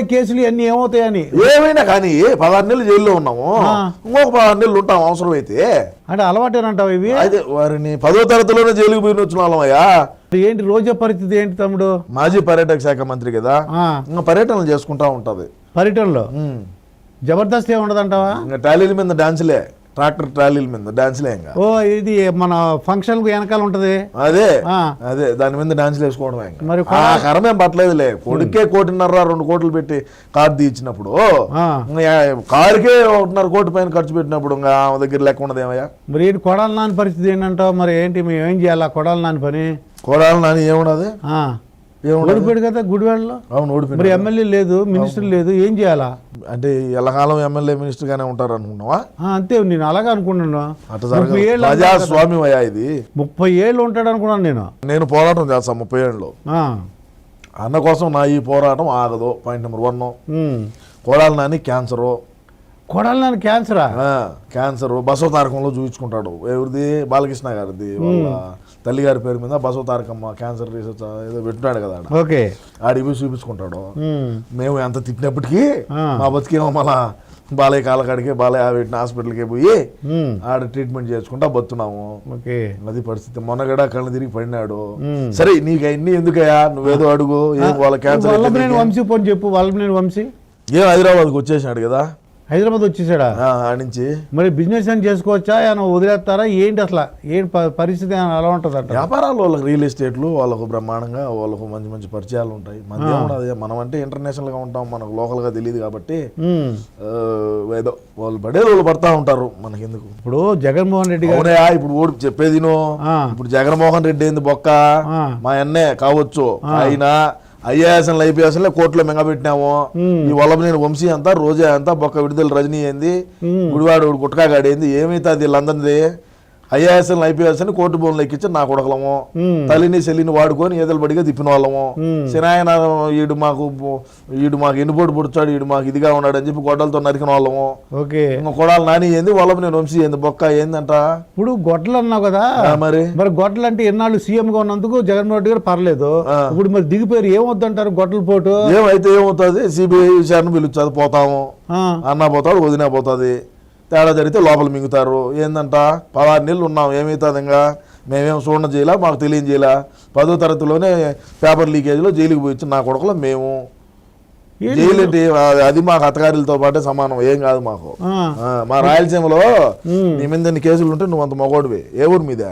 కేసులు అన్ని ఏమవుతాయని. ఏమైనా కానీ 16 నెలలు జైల్లో ఉన్నాము, ఇంకొక 16 నెలలు ఉంటాం అవసరం అయితే. అంటే అలవాటేనంటావు ఇవి? అయితే వారిని 10వ తరగతిలోనే జైలుకు పోయిన వచ్చిన వాళ్ళమయ్యా. ఏంటి రోజా పరిస్థితి ఏంటి తమ్ముడు? మాజీ పర్యాటక శాఖ మంత్రి కదా, ఇంకా పర్యటనలు చేసుకుంటా ఉంటది. పర్యటనలో జబర్దస్త్ ఏ ఉండదంటావా? ఇంకా ట్రాలీల మీద డాన్సులే, ట్రాక్టర్ ట్రాలీల మీద డాన్సులే. ఇంకా ఓ ఇది మన ఫంక్షన్ వెనకాల ఉంటది అదే అదే దాని మీద డాన్సులు వేసుకోవడమే. మరి కరమేం పట్టలేదులే, కొడుకే 1.5-2 కోట్లు పెట్టి కారు తీయించినప్పుడు, కారుకే 1.5 కోటి పైన ఖర్చు పెట్టినప్పుడు ఇంకా ఆమె దగ్గర లెక్క ఉండదు ఏమయ్యా. మరి ఏంటి కొడాలి నాని పరిస్థితి ఏంటంటావు? మరి ఏంటి మేము ఏం చేయాలా కొడాలి నాని పని? కొడాలి నాని ఏమున్నది, ఓడిపోయాడు కదా గుడివాడలో. అవును ఓడిపోయాడు. మరి ఎమ్మెల్యే లేదు, మినిస్టర్ లేదు, ఏం చేయాలా? అంటే ఎల్లకాలం ఎమ్మెల్యే మినిస్టర్ గానే ఉంటారు అనుకున్నావా? అంతే, నేను అలాగే అనుకున్నాను. ప్రజాస్వామ్యం అయ్యా ఇది. 30 ఏళ్ళు ఉంటాడు అనుకున్నాను నేను పోరాటం చేస్తా 30 ఏళ్ళు. అన్న కోసం నా ఈ పోరాటం ఆగదు. Point number 1, Kodali Nani cancer. Kodali Nani క్యాన్సరా? క్యాన్సర్ బసవ తారకంలో చూపించుకుంటాడు. ఎవరిది? బాలకృష్ణ గారిది. వాళ్ళ తల్లిగారి పేరు మీద బసవ తారకమ్మ క్యాన్సర్ రీసెర్చ్ ఏదో పెట్టినాడు కదా, ఆడికి పోయి చూపించుకుంటాడు. మేము ఎంత తిట్టినప్పటికీ మా బతికేమో మళ్ళా బాలయ్య కాలకాడికి, బాలయ్య పెట్టిన హాస్పిటల్కి పోయి ఆడ ట్రీట్మెంట్ చేసుకుంటా బతున్నాము. అది పరిస్థితి. మొన్నగడ కళ్ళు తిరిగి పడినాడు. సరే నీకు అన్ని ఎందుకయ్యా, నువ్వేదో అడుగు. ఏం వాళ్ళ క్యాన్సర్ వంశీ పోని చెప్పు. వల్లభనేని వంశీ ఏం హైదరాబాద్కి వచ్చేసినాడు కదా. హైదరాబాద్ వచ్చేసాడా? నుంచి మరి బిజినెస్ అని చేసుకోవచ్చా, ఏమైనా వదిలేస్తారా ఏంటి? అసలు ఏంటి పరిస్థితి అలా ఉంటుంది అంట. వ్యాపారాలు వాళ్ళకి రియల్ ఎస్టేట్లు వాళ్ళకు బ్రహ్మాండంగా, వాళ్ళకు మంచి మంచి పరిచయాలు ఉంటాయి. మన అదే మనం అంటే ఇంటర్నేషనల్ గా ఉంటాం, మనకు లోకల్ గా తెలియదు కాబట్టి ఏదో వాళ్ళు పడేది వాళ్ళు పడతా ఉంటారు. మనకెందుకు? ఇప్పుడు జగన్మోహన్ రెడ్డి గారు ఇప్పుడు ఓడి చెప్పేది ఇప్పుడు జగన్మోహన్ రెడ్డి ఏంది బొక్క, మా అన్నే కావచ్చు. అయినా IAS IPS కోర్టులో మెంగబెట్టినాము. ఈ వల్లభనేని వంశీ అంతా, రోజా అంతా, బొక్క విడుదల రజనీ ఏంది, గుడివాడు గుట్కాగాడేంది, ఏమైతుంది వీళ్ళందరిది? IAS IPS కోర్టు భూములు ఎక్కించి నా కొడకలము, తల్లిని చెల్లిని వాడుకొని ఏదలు బడిగా తిప్పిన వాళ్ళము. సినాయన ఈడు మాకు ఎన్నుపోటు పొడిచాడు, ఈడు మాకు ఇదిగా ఉన్నాడు అని చెప్పి గొడ్డలతో నరికిన వాళ్ళము. ఇంకా కొడాలి నాని ఏంది, వల్లభనేని వంశీ ఏంది, బొక్క ఏందంట. ఇప్పుడు గొడ్డలు అన్నావు కదా, మరి గొడ్డలు అంటే ఎన్నాళ్ళు సీఎం గా ఉన్నందుకు జగన్మోహన్ రెడ్డి గారు పర్లేదు. ఇప్పుడు మరి దిగిపోయారు, ఏమవుతుంటారు గొడ్డల పోటు? ఏమైతే ఏమవుతుంది, సిబిఐ విషయాన్ని పిలుస్తుంది, పోతాము అన్నా పోతాడు, వదినా పోతుంది. తేడా జరిగితే లోపల మింగుతారు. ఏందంట 16 నెలలు ఉన్నాం, ఏమవుతుంది? ఇంకా మేమేం చూడడం చేయాలా, మాకు తెలియజేయాలా? 10వ తరగతిలోనే పేపర్ లీకేజ్లో జైలుకి పోయి నా కొడుకులో మేము. జైలు అంటే అది మాకు అత్తగారిలతో పాటే సమానం, ఏం కాదు మాకు. మా రాయలసీమలో నీ మీద ఎన్ని కేసులు ఉంటే నువ్వు అంత మగోడివి. ఏ ఊరు మీద?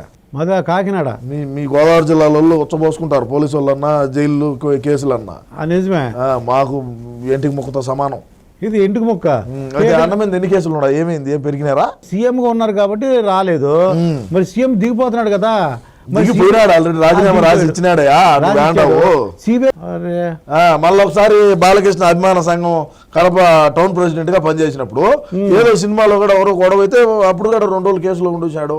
కాకినాడ. మీ గోదావరి జిల్లాలో ఉచ్చబోసుకుంటారు పోలీసు వాళ్ళన్నా, జైలు కేసులన్నా. నిజమే. మాకు ఇంటికి ముక్కతో సమానం. ఇది ఇంటికి ముక్క. అన్న మీద ఎన్ని కేసులు ఉన్నాయి, ఏమైంది? ఏం పెరిగినారా? సీఎం గా ఉన్నారు కాబట్టి రాలేదు. మరి సీఎం దిగిపోతున్నాడు కదా, పోయినాడు ఆల్రెడీ, రాజీనామా రాసి ఇచ్చినాడయా. మళ్ళీ ఒకసారి బాలకృష్ణ అభిమాన సంఘం కడప టౌన్ ప్రెసిడెంట్ గా పనిచేసినప్పుడు ఏదో సినిమాలో కూడా ఎవరో గొడవ అయితే అప్పుడు కూడా 2 రోజులు కేసులో ఉండొచ్చాడు.